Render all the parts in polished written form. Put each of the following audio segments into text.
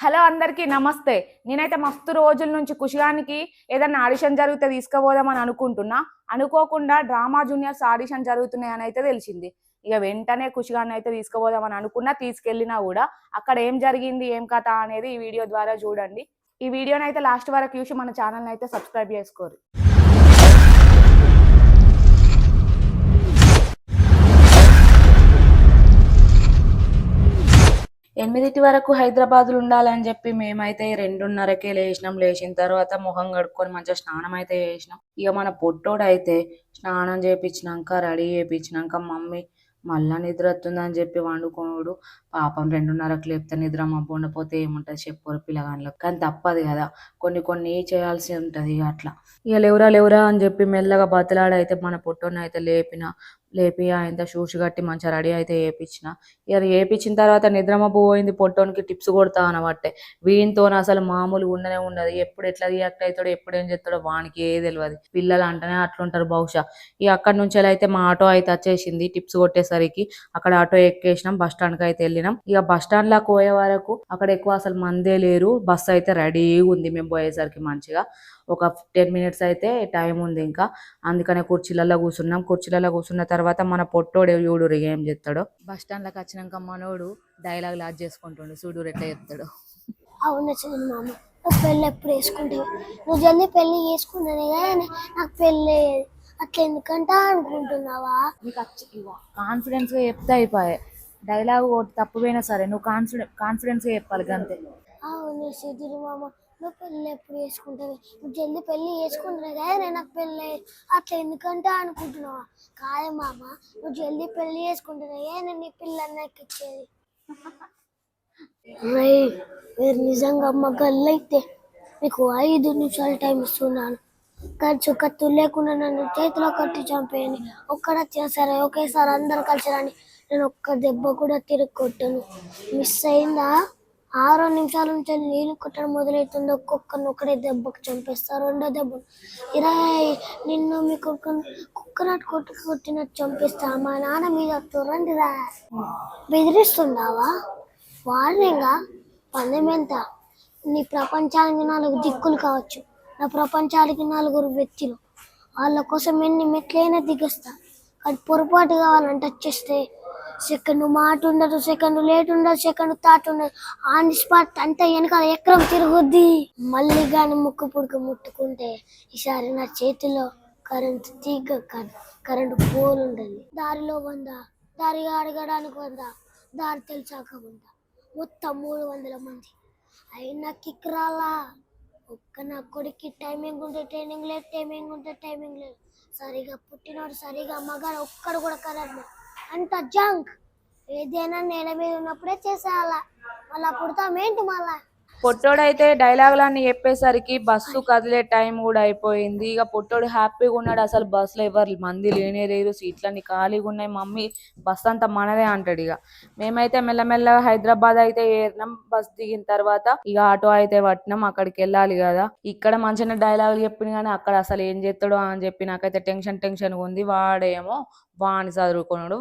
Hello అందరికీ నమస్తే. నేనైతే మస్తు రోజుల నుంచి కుషిగానికి ఏదైనా ఆడిషన్ జరిగితే తీసుకుపోదామని అనుకుంటున్నా. అనుకోకుండా డ్రామా జూనియర్స్ ఆడిషన్ జరుగుతున్నాయని అయితే తెలిసింది. ఇక వెంటనే కుషిగాన్ని అయితే తీసుకుపోదామని అనుకున్నా, తీసుకెళ్ళినా కూడా అక్కడ ఏం జరిగింది, ఏం కథ అనేది ఈ వీడియో ద్వారా చూడండి. ఈ వీడియోని అయితే లాస్ట్ వరకు చూసి మన ఛానల్ని అయితే సబ్స్క్రైబ్ చేసుకోరు. 8 వరకు హైదరాబాద్లో ఉండాలని చెప్పి మేమైతే 2:30కే లేచినాం. లేచిన తర్వాత మొహం కడుక్కొని మంచిగా స్నానం అయితే చేసినాం. ఇక మన పొట్టోడు అయితే స్నానం చేయించినాక రెడీ చేయించినాక మమ్మీ మళ్ళా నిద్ర వస్తుందని చెప్పి వండుకోడు. పాపం 2:30కి లేపితే నిద్ర మబ్బు ఉండపోతే ఏముంటుంది చెప్పుకోరు పిల్లగాళ్ళకి. కానీ తప్పదు కదా, కొన్ని చేయాల్సి ఉంటుంది. అట్లా ఇక లేవురా అని చెప్పి మెల్లగా బతలాడైతే మన పొట్టోని అయితే లేపి ఆయన షూస్ కట్టి మంచిగా రెడీ అయితే వేయించిన. ఇక వేయించిన తర్వాత నిద్రమబ్బు పోయింది. పొట్టోనికి టిప్స్ కొడతా అనబట్టే వీనితో అసలు మామూలుగా ఉండదు. ఎప్పుడు ఎట్లా రియాక్ట్ అవుతాడో, ఎప్పుడు ఏం చేస్తాడో వానికి ఏ తెలియదు. పిల్లలు అంటేనే అట్లుంటారు బహుశా. ఇక అక్కడి నుంచి అయితే మా ఆటో అయితే వచ్చేసింది. టిప్స్ కొట్టేసరికి అక్కడ ఆటో ఎక్కేసినాం. బస్ స్టాండ్కి అయితే వెళ్ళినాం. ఇక బస్ స్టాండ్ లా పోయే వరకు అక్కడ ఎక్కువ అసలు మందే లేరు. బస్ అయితే రెడీగా ఉంది. మేము పోయేసరికి మంచిగా ఒక 10 మినిట్స్ అయితే టైం ఉంది ఇంకా. అందుకనే కుర్చీలలో కూర్చున్న తర్వాత మన పొట్టోడు చూడు ఏం చెప్తాడో. బస్ స్టాండ్ లకు వచ్చినాక మనోడు డైలాగ్ లాజ్ చేసుకుంటుండు. చూడు ఎట్లా చెప్తాడు. అవును చంద్ర మామ, నువ్వు పెళ్ళి ఎప్పుడు వేసుకుంటావు? నువ్వు జల్దీ పెళ్లి చేసుకున్నానే కానీ నాకు పెళ్ళి అట్లా ఎందుకంటా అనుకుంటున్నావా? నీకు కాన్ఫిడెన్స్ గా చెప్తే అయిపోయే. డైలాగ్ తప్పు పోయినా సరే నువ్వు కాన్ఫిడెన్స్ గా చెప్పాలి అంతే. అవును చంద్ర మామ, నువ్వు పెళ్ళి ఎప్పుడు చేసుకుంటావు? నువ్వు జల్దీ పెళ్లి చేసుకుంటున్నా కానీ నాకు పెళ్ళి అట్లా ఎందుకంటా అనుకుంటున్నావా? కాదే మామ, నువ్వు జల్దీ పెళ్లి చేసుకుంటున్నా కానీ నీ పిల్లలు నాకు ఇచ్చేది. మీరు నిజంగా మగళ్ళైతే మీకు 5 నిమిషాలు టైం ఇస్తున్నాను. ఖర్చు కత్తు లేకుండా నన్ను చేతిలో కట్టి చంపేయని. ఒక్కడొచ్చినా సరే ఒకేసారి అందరు కలిసి రాని. నేను ఒక్క దెబ్బ కూడా తిరిగి కొట్టను. మిస్ అయిందా? 6 నిమిషాల నుంచి నీళ్ళు కొట్టడం మొదలవుతుంది. ఒక్కొక్కరిని ఒకటే దెబ్బకు చంపేస్తారు. 2వ దెబ్బ నిన్ను మీ కుక్కనాటు కొట్టినట్టు చంపిస్తా. మా నాన్న మీద చూడండి రా. బెదిరిస్తున్నావా? వార్నింగా? పందెం ఎంత? నీ ప్రపంచానికి 4 దిక్కులు కావచ్చు, నా ప్రపంచానికి 4 వ్యక్తులు. వాళ్ళ కోసం ఎన్ని మెట్లైనా దిగొస్తా. కానీ పొరపాటు కావాలని టచ్ చేస్తే సెకండ్ మాట ఉండదు, సెకండ్ లేట్ ఉండదు, సెకండ్ థాట్ ఉండదు. ఆన్ ది స్పాట్ అంతా వెనకాల ఎకరం తిరుగుద్ది. మళ్ళీ కానీ ముక్కు పుడుకు ముట్టుకుంటే ఈసారి నా చేతిలో కరెంట్ తీగ కాదు, కరెంటు పోల్ ఉండదు. దారిలో 100, దారిగా అడగడానికి 100, దారి తెలిసాక 100, మొత్తం 300 మంది. అయినా కిక్ రాలా. ఒక్క నా కొడుక్కి టైమింగ్ ఉంటే ట్రైనింగ్ లేదు, టైమింగ్ ఉంటే టైమింగ్ లేదు. సరిగా పుట్టినోడు సరిగా మగాడు ఒక్కడు కూడా కలరు. అంత జంక్. ఏదైనా నేల మీద ఉన్నప్పుడే చేసేయాల. మళ్ళా పుడతామేంటి మళ్ళా? పొట్టోడైతే డైలాగులన్నీ చెప్పేసరికి బస్సు కదిలే టైం కూడా అయిపోయింది. ఇక పొట్టోడు హ్యాపీగా ఉన్నాడు. అసలు బస్సులో ఎవరు మంది లేరు, సీట్లన్నీ ఖాళీగా ఉన్నాయి. మమ్మీ బస్ అంతా మనదే అంటాడు. ఇక మేమైతే మెల్లమెల్లగా హైదరాబాద్ అయితే ఏరినాం. బస్ దిగిన తర్వాత ఇక ఆటో అయితే పట్టినాం. అక్కడికి వెళ్ళాలి కదా. ఇక్కడ మంచిగా డైలాగులు చెప్పిన కానీ అక్కడ అసలు ఏం చేస్తాడో అని చెప్పి నాకైతే టెన్షన్ ఉంది. వాడేమో వాణి చదువుకున్నాడు,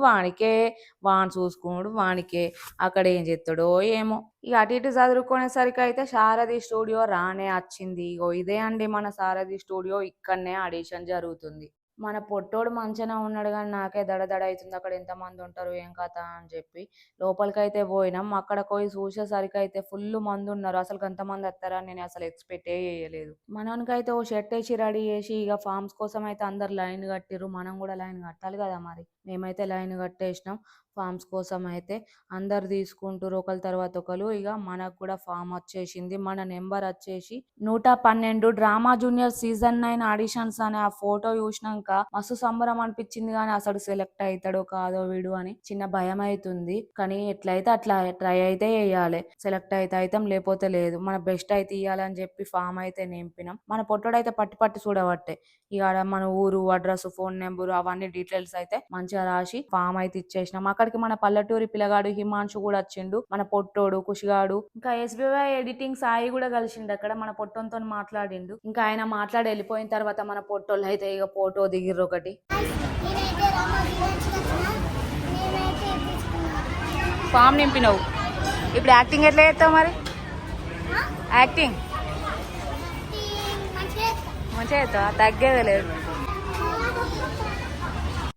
వాణి చూసుకున్నాడు, వానికే అక్కడ ఏం చేస్తాడో ఏమో. ఇక అటు ఇటు చదువుకునేసరికి అయితే సారథి స్టూడియో రానే వచ్చింది. ఇగో ఇదే అండి మన సారథి స్టూడియో. ఇక్కడనే ఆడిషన్ జరుగుతుంది. మన పొట్టోడు మంచిగా ఉన్నాడు కానీ నాకే దడ అవుతుంది. అక్కడ ఎంతమంది ఉంటారు ఏం కథ అని చెప్పి లోపలికైతే పోయినాం. అక్కడ పోయి చూసేసరికి అయితే ఫుల్ మంది ఉన్నారు. అసలు అంతమంది వస్తారని నేను అసలు ఎక్స్పెక్ట్ చేయలేదు. మనకైతే ఓ షర్ట్ వేసి రెడీ చేసి ఇక ఫామ్స్ కోసం అయితే అందరు లైన్ కట్టిరు. మనం కూడా లైన్ కట్టాలి కదా మరి. మేమైతే లైన్ కట్టేసినాం. ఫామ్స్ కోసం అయితే అందరు తీసుకుంటారు ఒకరి తర్వాత ఒకరు. ఇక మనకు కూడా ఫామ్ వచ్చేసింది. మన నెంబర్ వచ్చేసి 112 డ్రామా జూనియర్ సీజన్ 9 ఆడిషన్స్ అనే ఆ ఫోటో చూసినాక మస్తు సంబరం అనిపించింది. కానీ అసలు సెలెక్ట్ అవుతాడో కాదో వీడు అని చిన్న భయం అవుతుంది. కానీ ఎట్లయితే అట్లా ట్రై అయితే వేయాలి. సెలెక్ట్ అయితే అవుతాం, లేకపోతే లేదు. మన బెస్ట్ అయితే ఇవ్వాలని చెప్పి ఫామ్ అయితే నింపినాం. మన పొట్టోడైతే పట్టి చూడబట్టే ఇక మన ఊరు, అడ్రస్, ఫోన్ నెంబర్ అవన్నీ డీటెయిల్స్ అయితే మంచిగా రాసి ఫామ్ అయితే ఇచ్చేసినాం. అక్కడికి మన పల్లెటూరి పిల్లగాడు హిమాంశు కూడా వచ్చిండు. మన పొట్టోడు కుషిగాడు ఇంకా ఎస్బీఐ ఎడిటింగ్ సాయి కూడా కలిసిండు. అక్కడ మన పొట్టంతో మాట్లాడిండు. ఇంకా ఆయన మాట్లాడి వెళ్ళిపోయిన తర్వాత మన పొట్టోళ్ళు అయితే ఇక ఫోటో దిగిర్రు ఒకటి. ఫామ్ నింపినావు, ఇప్పుడు యాక్టింగ్ ఎట్లా చేస్తావు మరి? యాక్టింగ్ మంచిగా తగ్గేదే లేదు.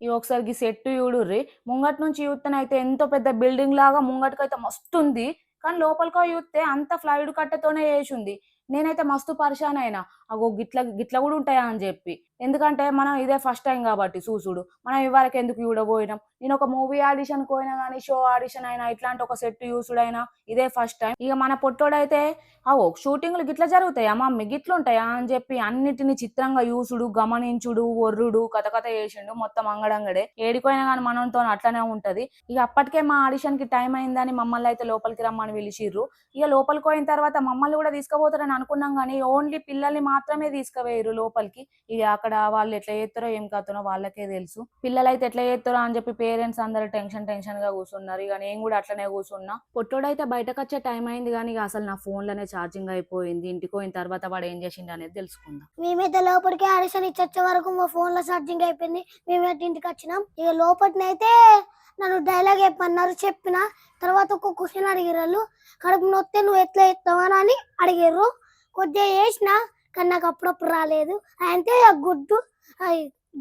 ఇవి ఒకసారి సెట్ చూడుర్రి. ముంగట్ నుంచి చూస్తేనైతే ఎంతో పెద్ద బిల్డింగ్ లాగా ముంగటికైతే మస్తు ఉంది, కానీ లోపలికో చూస్తే అంత ఫ్లైడ్ కట్టెతోనే చేసి ఉంది. నేనైతే మస్తు పరిశాన్ అయినా, అగో గిట్ల గిట్ల కూడా ఉంటాయా అని చెప్పి. ఎందుకంటే మనం ఇదే ఫస్ట్ టైం కాబట్టి చూసుడు, మనం ఇవరకు ఎందుకు చూడబోయినాం. నేను ఒక మూవీ ఆడిషన్ పోయినా కానీ, షో ఆడిషన్ అయినా, ఇట్లాంటి ఒక సెట్ చూసుడైనా ఇదే ఫస్ట్ టైం. ఇక మన పొట్టోడైతే అవో షూటింగ్లు గిట్ల జరుగుతాయా మమ్మీ, గిట్లుంటాయా అని చెప్పి అన్నిటిని చిత్రంగా చూసుడు, గమనించుడు, ఒర్రుడు, కథ కథ చేసిండు. మొత్తం అంగడంగడే. ఏడిపోయినా కానీ మనతో అట్లనే ఉంటది. ఇక అప్పటికే మా ఆడిషన్ కి టైం అయిందని మమ్మల్ని అయితే లోపలికి రమ్మని పిలిచిర్రు. ఇక లోపలికి పోయిన తర్వాత మమ్మల్ని కూడా తీసుకుపోతారని అనుకున్నాం కానీ ఓన్లీ పిల్లల్ని మాత్రమే తీసుకుపోయారు లోపలికి. ఇక అక్కడ వాళ్ళు ఎట్లా చేస్తారో ఏం కాతారో వాళ్ళకే తెలుసు. పిల్లలు అయితే ఎట్లా చేస్తారో అని చెప్పి పేరెంట్స్ అందరు టెన్షన్ గా కూర్చున్నారు. ఇక నేను కూడా అట్లనే కూర్చున్నా. పొట్టోడైతే బయటకు వచ్చే టైం అయింది కానీ ఇక అసలు నా ఫోన్ లోనే ఛార్జింగ్ అయిపోయింది. ఇంటికి పోయిన తర్వాత వాడు ఏం చేసిండు అనేది తెలుసుకుందాం. మేమైతే లోపలికి ఆడిషన్ ఇచ్చొచ్చే వరకు మా ఫోన్ లో ఛార్జింగ్ అయిపోయింది. మేమైతే ఇంటికి వచ్చినాం. ఇక లోపలినైతే నన్ను డైలాగ్ చెప్పన్నారు, చెప్పిన తర్వాత ఒక క్వశ్చన్ అడిగారు. కడుపు నొత్తే నువ్వు ఎట్లా ఎత్తావని అని అడిగారు. కొద్దిగా వేసిన కానీ నాకు అప్పుడప్పుడు రాలేదు. అయితే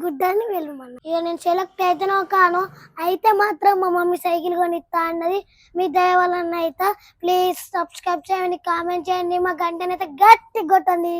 గుడ్డు అని వెళ్ళమన్నా. ఇక నేను సెలెక్ట్ అయితేనో కాను, అయితే మాత్రం మా మమ్మీ సైకిల్ కొనిస్తా అన్నది. మీ దయ వలన అయితే ప్లీజ్ సబ్స్క్రైబ్ చేయండి, కామెంట్ చేయండి, మా గంటనైతే గట్టి కొట్టండి.